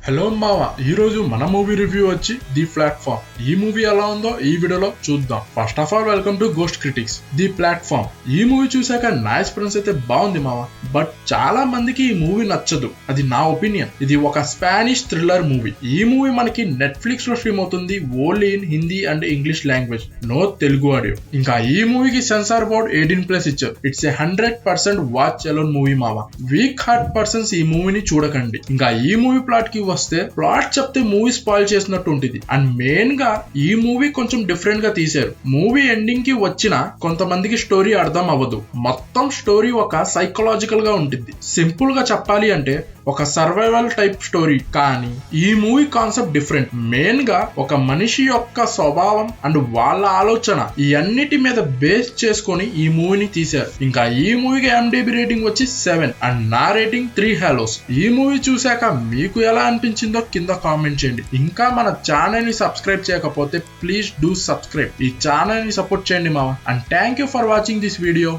Hello మావా, ఈ రోజు మన మూవీ రివ్యూ వచ్చి ది ప్లాట్ఫామ్. ఈ మూవీ ఎలా ఉందో ఈ వీడియోలో చూద్దాం. First of all welcome to ghost critics. The platform ఈ మూవీ చూసాక నా ఎక్స్పీరియన్స్ అయితే బాగుంది మావా, బట్ చాలా మందికి ఈ మూవీ నచ్చదు. అది నా ఒపీనియన్. ఇది ఒక స్పానిష్ థ్రిల్లర్ మూవీ. ఈ మూవీ మనకి నెట్ఫ్లిక్స్ లో స్ట్రీమ్ అవుతుంది only in Hindi and English language, no Telugu audio. ఇంకా ఈ మూవీకి సెన్సార్ బోర్డ్ 18+ ఇచ్చారు. It's a 100% watch alone movie మావా. వీక్ హార్ట్ పర్సన్స్ ఈ మూవీని చూడకండి. ఇంకా ఈ మూవీ ప్లాట్ కి వస్తే, ప్లాట్ చెప్తే మూవీ స్పాయిల్ చేసినట్టు ఉంటుంది. అండ్ మెయిన్ గా ఈ మూవీ కొంచెం డిఫరెంట్ గా తీశారు. మూవీ ఎండింగ్ కి వచ్చిన కొంతమందికి స్టోరీ అర్థం అవ్వదు. మొత్తం స్టోరీ ఒక సైకలాజికల్ గా ఉంటుంది. సింపుల్ గా చెప్పాలి అంటే ఒక సర్వైవల్ టైప్ స్టోరీ. కానీ ఈ మూవీ కాన్సెప్ట్ డిఫరెంట్. మెయిన్ గా ఒక మనిషి యొక్క స్వభావం అండ్ వాళ్ళ ఆలోచన ఈ అన్నిటి మీద బేస్ చేసుకొని ఈ మూవీని తీశారు. ఇంకా ఈ మూవీకి IMDb రేటింగ్ వచ్చి 7 అండ్ నా రేటింగ్ 3 హాలోస్. ఈ మూవీ చూసాక మీకు ఎలా అనిపించిందో కింద కామెంట్ చేయండి. ఇంకా మన ఛానల్ ని సబ్స్క్రైబ్ చేయకపోతే ప్లీజ్ డూ సబ్స్క్రైబ్. ఈ ఛానల్ ని సపోర్ట్ చేయండి మావా. And thank you for watching this video.